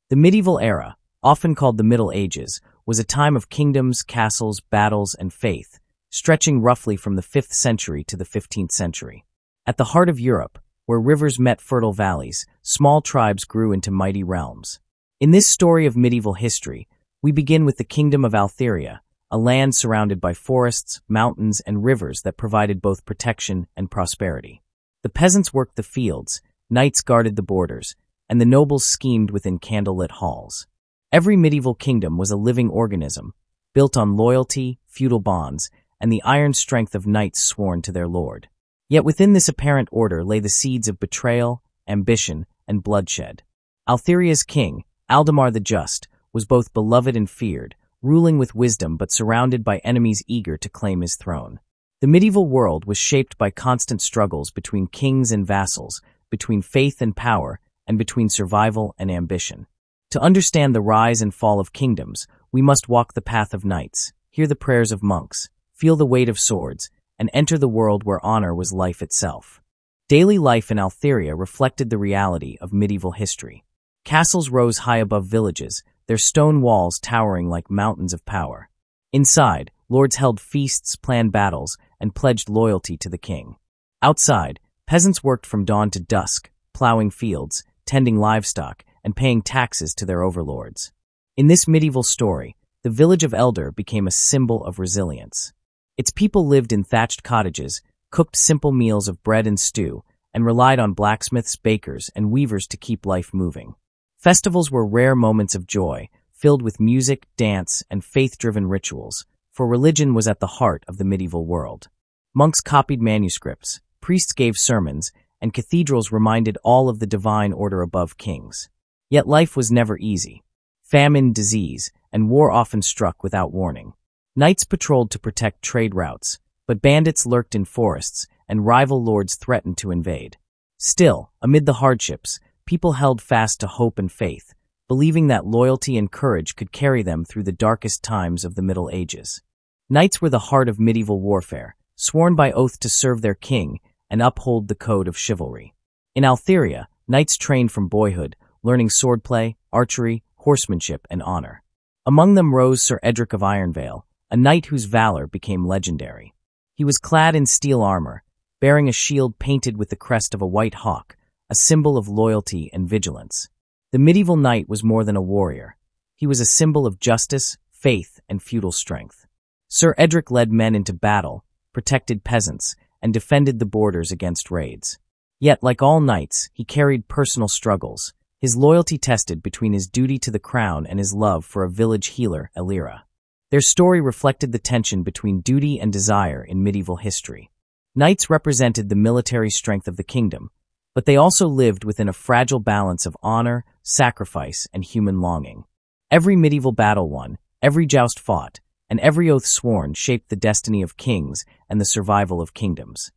The medieval era, often called the Middle Ages, was a time of kingdoms, castles, battles, and faith, stretching roughly from the 5th century to the 15th century. At the heart of Europe, where rivers met fertile valleys, small tribes grew into mighty realms. In this story of medieval history, we begin with the kingdom of Altheria, a land surrounded by forests, mountains, and rivers that provided both protection and prosperity. The peasants worked the fields, knights guarded the borders, and the nobles schemed within candlelit halls. Every medieval kingdom was a living organism, built on loyalty, feudal bonds, and the iron strength of knights sworn to their lord. Yet within this apparent order lay the seeds of betrayal, ambition, and bloodshed. Altheria's king, Aldemar the Just, was both beloved and feared, ruling with wisdom but surrounded by enemies eager to claim his throne. The medieval world was shaped by constant struggles between kings and vassals, between faith and power, and between survival and ambition. To understand the rise and fall of kingdoms, we must walk the path of knights, hear the prayers of monks, feel the weight of swords, and enter the world where honor was life itself. Daily life in Altheria reflected the reality of medieval history. Castles rose high above villages, their stone walls towering like mountains of power. Inside, lords held feasts, planned battles, and pledged loyalty to the king. Outside, peasants worked from dawn to dusk, plowing fields, tending livestock, and paying taxes to their overlords. In this medieval story, the village of Elder became a symbol of resilience. Its people lived in thatched cottages, cooked simple meals of bread and stew, and relied on blacksmiths, bakers, and weavers to keep life moving. Festivals were rare moments of joy, filled with music, dance, and faith-driven rituals, for religion was at the heart of the medieval world. Monks copied manuscripts, priests gave sermons, and cathedrals reminded all of the divine order above kings. Yet life was never easy. Famine, disease, and war often struck without warning. Knights patrolled to protect trade routes, but bandits lurked in forests, and rival lords threatened to invade. Still, amid the hardships, people held fast to hope and faith, believing that loyalty and courage could carry them through the darkest times of the Middle Ages. Knights were the heart of medieval warfare, sworn by oath to serve their king and uphold the code of chivalry. In Altheria, knights trained from boyhood, learning swordplay, archery, horsemanship, and honor. Among them rose Sir Edric of Ironvale, a knight whose valor became legendary. He was clad in steel armor, bearing a shield painted with the crest of a white hawk, a symbol of loyalty and vigilance. The medieval knight was more than a warrior. He was a symbol of justice, faith, and feudal strength. Sir Edric led men into battle, protected peasants, and defended the borders against raids. Yet, like all knights, he carried personal struggles, his loyalty tested between his duty to the crown and his love for a village healer, Elira. Their story reflected the tension between duty and desire in medieval history. Knights represented the military strength of the kingdom, but they also lived within a fragile balance of honor, sacrifice, and human longing. Every medieval battle won, every joust fought, and every oath sworn shaped the destiny of kings and the survival of kingdoms.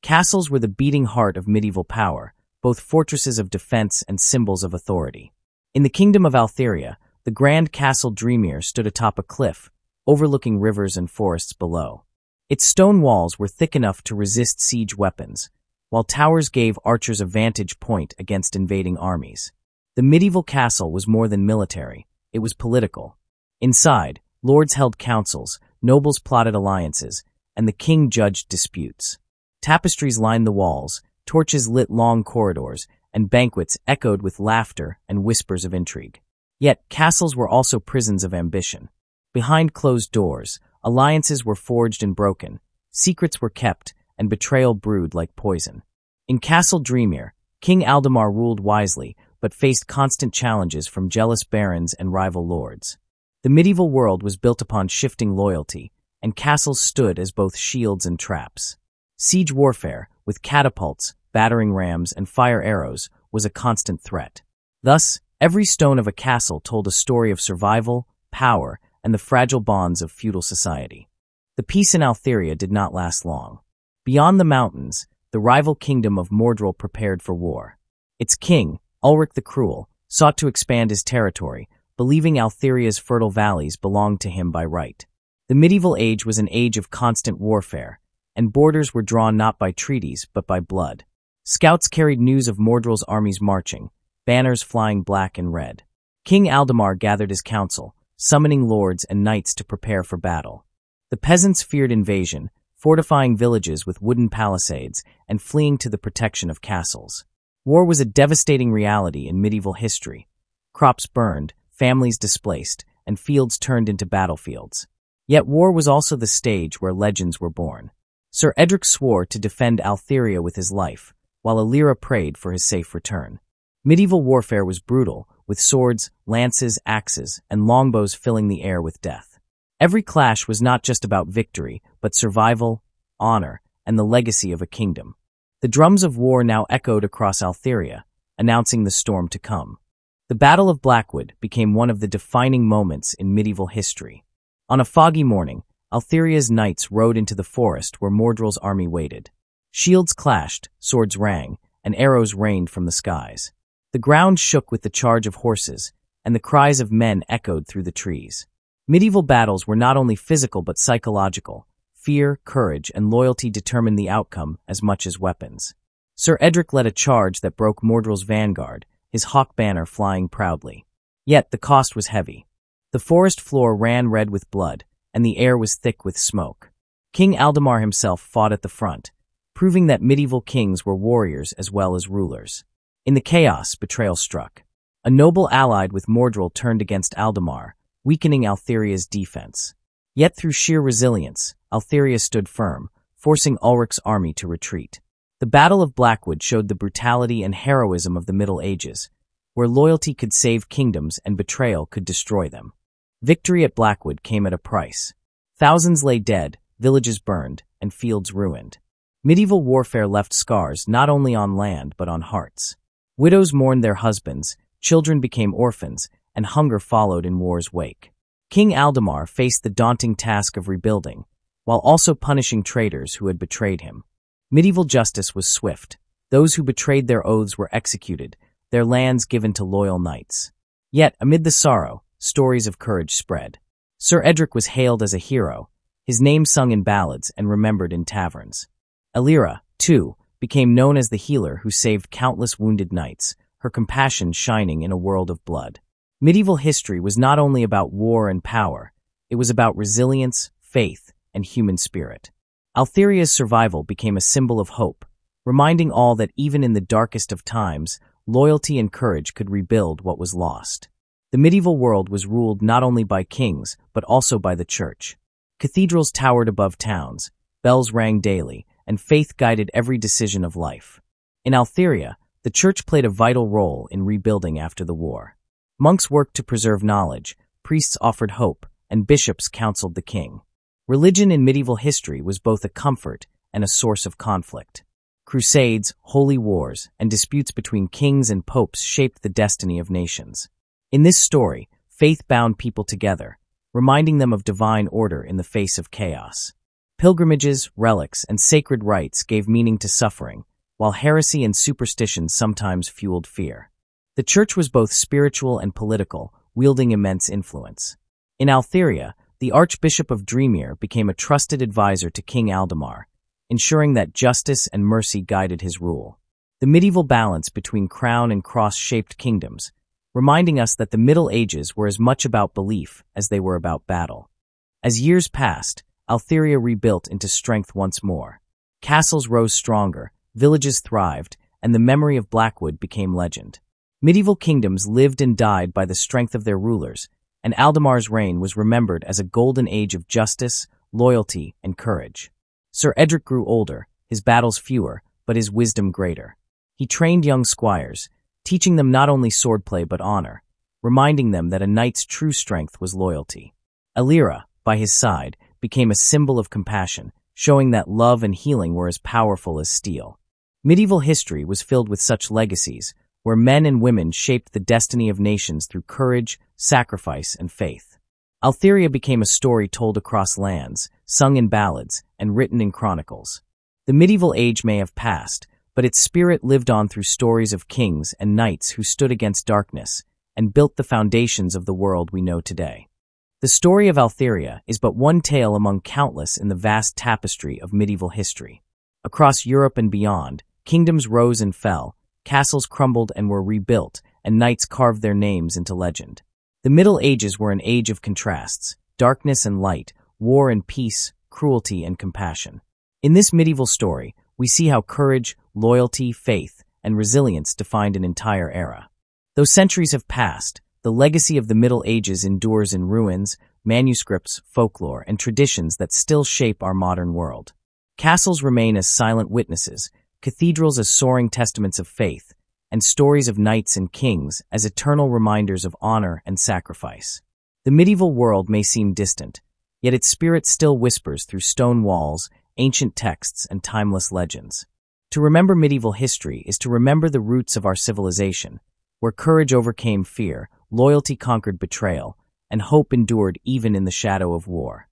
Castles were the beating heart of medieval power, both fortresses of defense and symbols of authority. In the kingdom of Altheria, the grand castle Draemir stood atop a cliff, overlooking rivers and forests below. Its stone walls were thick enough to resist siege weapons, while towers gave archers a vantage point against invading armies. The medieval castle was more than military, it was political. Inside, lords held councils, nobles plotted alliances, and the king judged disputes. Tapestries lined the walls, torches lit long corridors, and banquets echoed with laughter and whispers of intrigue. Yet, castles were also prisons of ambition. Behind closed doors, alliances were forged and broken, secrets were kept, and betrayal brewed like poison. In Castle Draemir, King Aldemar ruled wisely, but faced constant challenges from jealous barons and rival lords. The medieval world was built upon shifting loyalty, and castles stood as both shields and traps. Siege warfare, with catapults, battering rams, and fire arrows, was a constant threat. Thus, every stone of a castle told a story of survival, power, and the fragile bonds of feudal society. The peace in Altheria did not last long. Beyond the mountains, the rival kingdom of Mordril prepared for war. Its king, Ulric the Cruel, sought to expand his territory, believing Altheria's fertile valleys belonged to him by right. The medieval age was an age of constant warfare, and borders were drawn not by treaties but by blood. Scouts carried news of Mordril's armies marching, banners flying black and red. King Aldemar gathered his council, summoning lords and knights to prepare for battle. The peasants feared invasion, fortifying villages with wooden palisades and fleeing to the protection of castles. War was a devastating reality in medieval history. Crops burned, families displaced, and fields turned into battlefields. Yet war was also the stage where legends were born. Sir Edric swore to defend Altheria with his life, while Elira prayed for his safe return. Medieval warfare was brutal, with swords, lances, axes, and longbows filling the air with death. Every clash was not just about victory, but survival, honor, and the legacy of a kingdom. The drums of war now echoed across Altheria, announcing the storm to come. The Battle of Blackwood became one of the defining moments in medieval history. On a foggy morning, Altheria's knights rode into the forest where Mordred's army waited. Shields clashed, swords rang, and arrows rained from the skies. The ground shook with the charge of horses, and the cries of men echoed through the trees. Medieval battles were not only physical but psychological. Fear, courage, and loyalty determined the outcome as much as weapons. Sir Edric led a charge that broke Mordred's vanguard, his hawk banner flying proudly. Yet the cost was heavy. The forest floor ran red with blood, and the air was thick with smoke. King Aldemar himself fought at the front, proving that medieval kings were warriors as well as rulers. In the chaos, betrayal struck. A noble allied with Mordred turned against Aldemar, weakening Altheria's defense. Yet through sheer resilience, Altheria stood firm, forcing Ulric's army to retreat. The Battle of Blackwood showed the brutality and heroism of the Middle Ages, where loyalty could save kingdoms and betrayal could destroy them. Victory at Blackwood came at a price. Thousands lay dead, villages burned, and fields ruined. Medieval warfare left scars not only on land but on hearts. Widows mourned their husbands, children became orphans, and hunger followed in war's wake. King Aldemar faced the daunting task of rebuilding, while also punishing traitors who had betrayed him. Medieval justice was swift. Those who betrayed their oaths were executed, their lands given to loyal knights. Yet, amid the sorrow, stories of courage spread. Sir Edric was hailed as a hero, his name sung in ballads and remembered in taverns. Elira, too, became known as the healer who saved countless wounded knights, her compassion shining in a world of blood. Medieval history was not only about war and power, it was about resilience, faith, and human spirit. Altheria's survival became a symbol of hope, reminding all that even in the darkest of times, loyalty and courage could rebuild what was lost. The medieval world was ruled not only by kings, but also by the church. Cathedrals towered above towns, bells rang daily, and faith guided every decision of life. In Altheria, the church played a vital role in rebuilding after the war. Monks worked to preserve knowledge, priests offered hope, and bishops counseled the king. Religion in medieval history was both a comfort and a source of conflict. Crusades, holy wars, and disputes between kings and popes shaped the destiny of nations. In this story, faith bound people together, reminding them of divine order in the face of chaos. Pilgrimages, relics, and sacred rites gave meaning to suffering, while heresy and superstition sometimes fueled fear. The church was both spiritual and political, wielding immense influence. In Altheria, the Archbishop of Draemir became a trusted advisor to King Aldemar, ensuring that justice and mercy guided his rule. The medieval balance between crown and cross shaped kingdoms, reminding us that the Middle Ages were as much about belief as they were about battle. As years passed, Altheria rebuilt into strength once more. Castles rose stronger, villages thrived, and the memory of Blackwood became legend. Medieval kingdoms lived and died by the strength of their rulers, and Aldemar's reign was remembered as a golden age of justice, loyalty, and courage. Sir Edric grew older, his battles fewer, but his wisdom greater. He trained young squires, teaching them not only swordplay but honor, reminding them that a knight's true strength was loyalty. Elira, by his side, became a symbol of compassion, showing that love and healing were as powerful as steel. Medieval history was filled with such legacies, where men and women shaped the destiny of nations through courage, sacrifice, and faith. Altheria became a story told across lands, sung in ballads, and written in chronicles. The medieval age may have passed, but its spirit lived on through stories of kings and knights who stood against darkness and built the foundations of the world we know today. The story of Altheria is but one tale among countless in the vast tapestry of medieval history. Across Europe and beyond, kingdoms rose and fell, castles crumbled and were rebuilt, and and knights carved their names into legend. The Middle Ages were an age of contrasts, darkness and light, war and peace, cruelty and compassion. In this medieval story, we see how courage, loyalty, faith, and resilience defined an entire era. Though centuries have passed, the legacy of the Middle Ages endures in ruins, manuscripts, folklore, and traditions that still shape our modern world. Castles remain as silent witnesses, cathedrals as soaring testaments of faith, and stories of knights and kings as eternal reminders of honor and sacrifice. The medieval world may seem distant, yet its spirit still whispers through stone walls, ancient texts, and timeless legends. To remember medieval history is to remember the roots of our civilization, where courage overcame fear, loyalty conquered betrayal, and hope endured even in the shadow of war.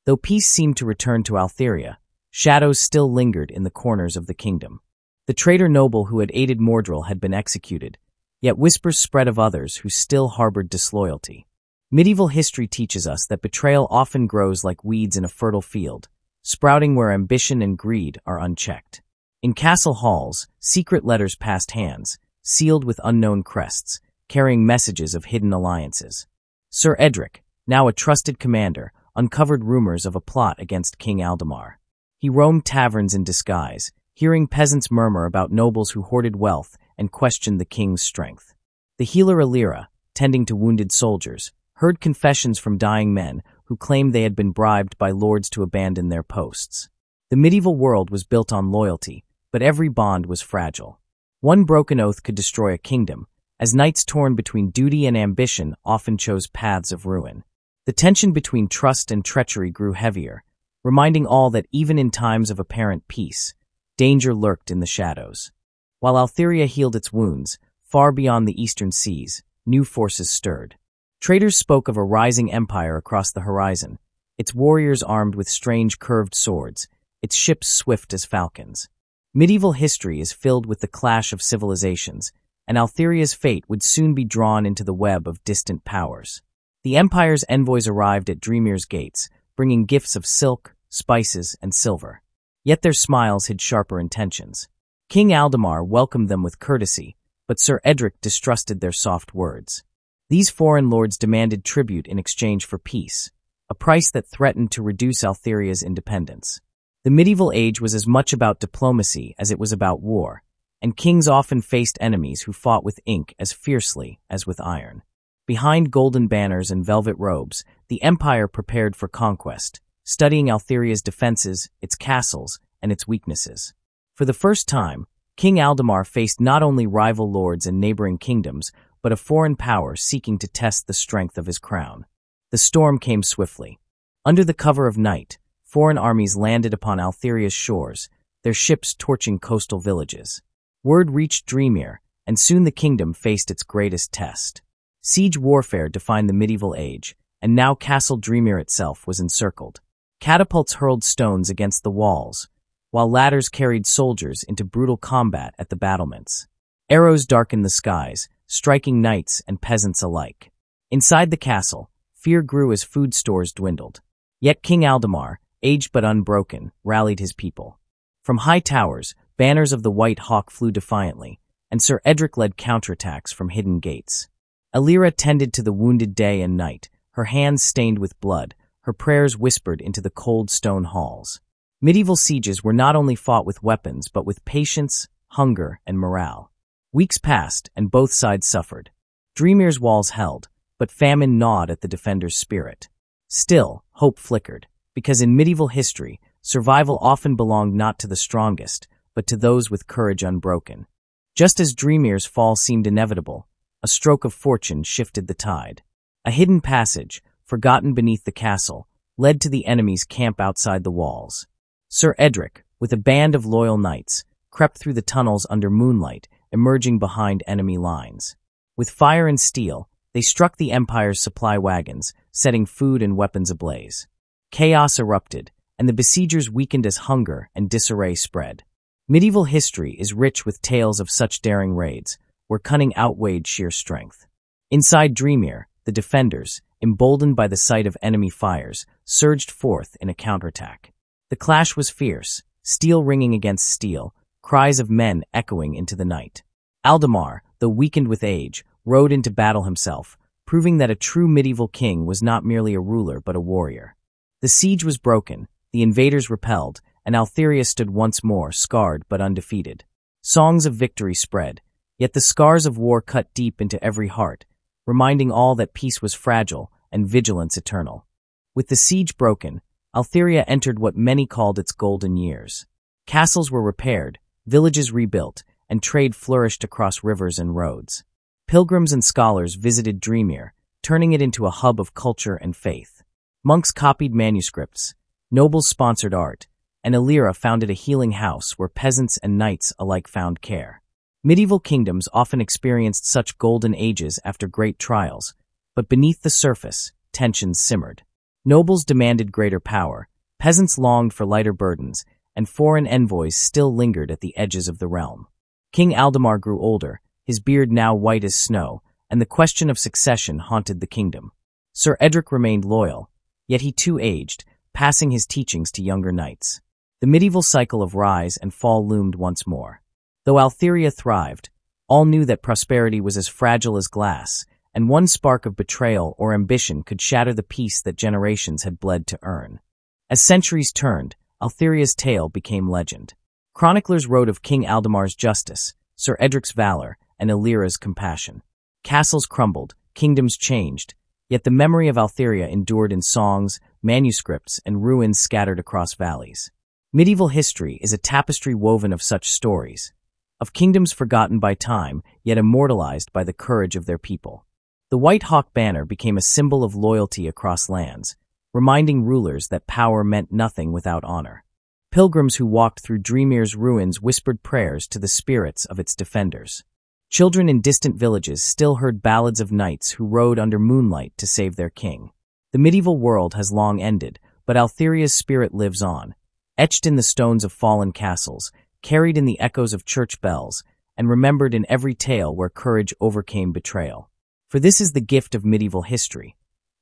Though peace seemed to return to Altheria, shadows still lingered in the corners of the kingdom. The traitor noble who had aided Mordril had been executed, yet whispers spread of others who still harbored disloyalty. Medieval history teaches us that betrayal often grows like weeds in a fertile field, sprouting where ambition and greed are unchecked. In castle halls, secret letters passed hands, sealed with unknown crests, carrying messages of hidden alliances. Sir Edric, now a trusted commander, uncovered rumors of a plot against King Aldemar. He roamed taverns in disguise, hearing peasants murmur about nobles who hoarded wealth and questioned the king's strength. The healer Elira, tending to wounded soldiers, heard confessions from dying men who claimed they had been bribed by lords to abandon their posts. The medieval world was built on loyalty, but every bond was fragile. One broken oath could destroy a kingdom, as knights torn between duty and ambition often chose paths of ruin. The tension between trust and treachery grew heavier, reminding all that even in times of apparent peace, danger lurked in the shadows. While Altheria healed its wounds, far beyond the eastern seas, new forces stirred. Traders spoke of a rising empire across the horizon, its warriors armed with strange curved swords, its ships swift as falcons. Medieval history is filled with the clash of civilizations, and Altheria's fate would soon be drawn into the web of distant powers. The empire's envoys arrived at Draemir's gates, bringing gifts of silk, spices, and silver. Yet their smiles hid sharper intentions. King Aldemar welcomed them with courtesy, but Sir Edric distrusted their soft words. These foreign lords demanded tribute in exchange for peace, a price that threatened to reduce Altheria's independence. The medieval age was as much about diplomacy as it was about war, and kings often faced enemies who fought with ink as fiercely as with iron. Behind golden banners and velvet robes, the empire prepared for conquest, studying Altheria's defenses, its castles, and its weaknesses. For the first time, King Aldemar faced not only rival lords and neighboring kingdoms, but a foreign power seeking to test the strength of his crown. The storm came swiftly. Under the cover of night, foreign armies landed upon Altheria's shores, their ships torching coastal villages. Word reached Draemir, and soon the kingdom faced its greatest test. Siege warfare defined the medieval age, and now Castle Draemir itself was encircled. Catapults hurled stones against the walls, while ladders carried soldiers into brutal combat at the battlements. Arrows darkened the skies, striking knights and peasants alike. Inside the castle, fear grew as food stores dwindled. Yet King Aldemar, aged but unbroken, rallied his people. From high towers, banners of the White Hawk flew defiantly, and Sir Edric led counterattacks from hidden gates. Elira tended to the wounded day and night, her hands stained with blood, her prayers whispered into the cold stone halls. Medieval sieges were not only fought with weapons but with patience, hunger, and morale. Weeks passed, and both sides suffered. Draemir's walls held, but famine gnawed at the defenders' spirit. Still, hope flickered, because in medieval history, survival often belonged not to the strongest, but to those with courage unbroken. Just as Draemir's fall seemed inevitable, a stroke of fortune shifted the tide. A hidden passage, forgotten beneath the castle, led to the enemy's camp outside the walls. Sir Edric, with a band of loyal knights, crept through the tunnels under moonlight, emerging behind enemy lines. With fire and steel, they struck the Empire's supply wagons, setting food and weapons ablaze. Chaos erupted, and the besiegers weakened as hunger and disarray spread. Medieval history is rich with tales of such daring raids, where cunning outweighed sheer strength. Inside Draemir, the defenders, emboldened by the sight of enemy fires, surged forth in a counterattack. The clash was fierce, steel ringing against steel, cries of men echoing into the night. Aldemar, though weakened with age, rode into battle himself, proving that a true medieval king was not merely a ruler but a warrior. The siege was broken, the invaders repelled, and Altheria stood once more, scarred but undefeated. Songs of victory spread, yet the scars of war cut deep into every heart, reminding all that peace was fragile and vigilance eternal. With the siege broken, Altheria entered what many called its golden years. Castles were repaired, villages rebuilt, and trade flourished across rivers and roads. Pilgrims and scholars visited Draemir, turning it into a hub of culture and faith. Monks copied manuscripts, nobles sponsored art, and Elira founded a healing house where peasants and knights alike found care. Medieval kingdoms often experienced such golden ages after great trials, but beneath the surface, tensions simmered. Nobles demanded greater power, peasants longed for lighter burdens, and foreign envoys still lingered at the edges of the realm. King Aldemar grew older, his beard now white as snow, and the question of succession haunted the kingdom. Sir Edric remained loyal, yet he too aged, passing his teachings to younger knights. The medieval cycle of rise and fall loomed once more. Though Altheria thrived, all knew that prosperity was as fragile as glass, and one spark of betrayal or ambition could shatter the peace that generations had bled to earn. As centuries turned, Altheria's tale became legend. Chroniclers wrote of King Aldemar's justice, Sir Edric's valor, and Elira's compassion. Castles crumbled, kingdoms changed, yet the memory of Altheria endured in songs, manuscripts, and ruins scattered across valleys. Medieval history is a tapestry woven of such stories, of kingdoms forgotten by time, yet immortalized by the courage of their people. The White Hawk banner became a symbol of loyalty across lands, reminding rulers that power meant nothing without honor. Pilgrims who walked through Draemir's ruins whispered prayers to the spirits of its defenders. Children in distant villages still heard ballads of knights who rode under moonlight to save their king. The medieval world has long ended, but Altheria's spirit lives on, etched in the stones of fallen castles, carried in the echoes of church bells, and remembered in every tale where courage overcame betrayal. For this is the gift of medieval history,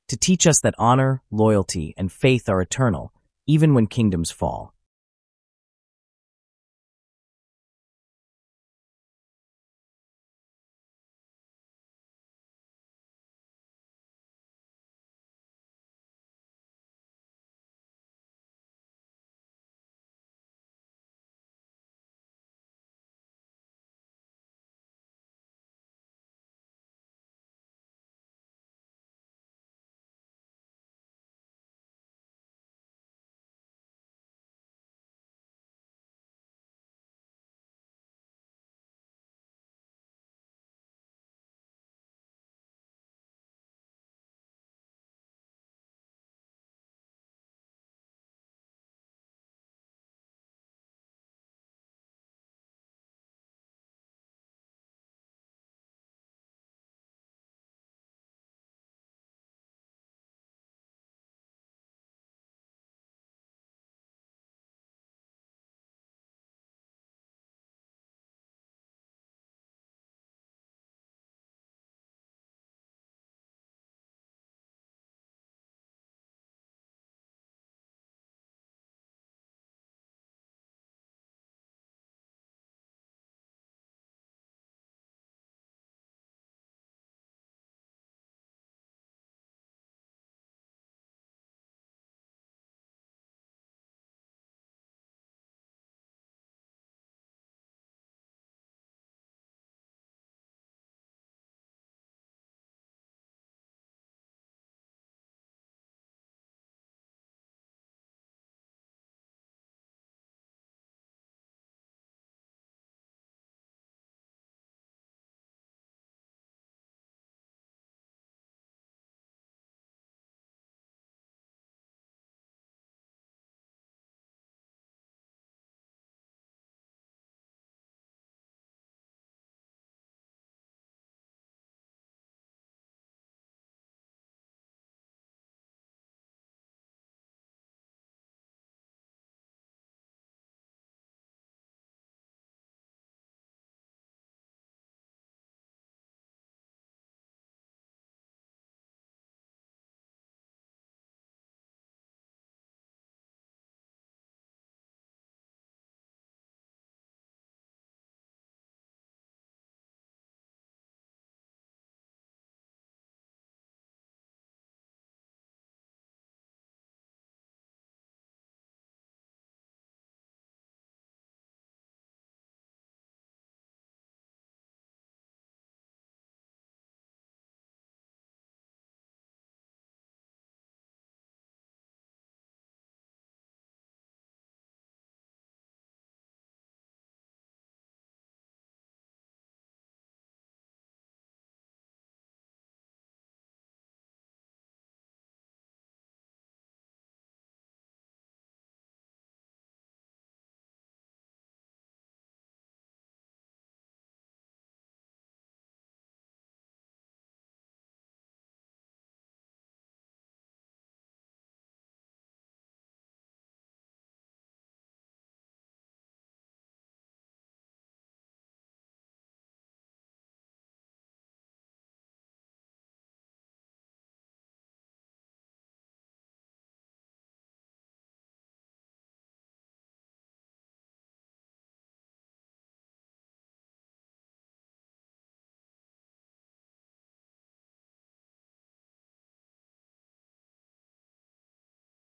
to teach us that honor, loyalty, and faith are eternal, even when kingdoms fall.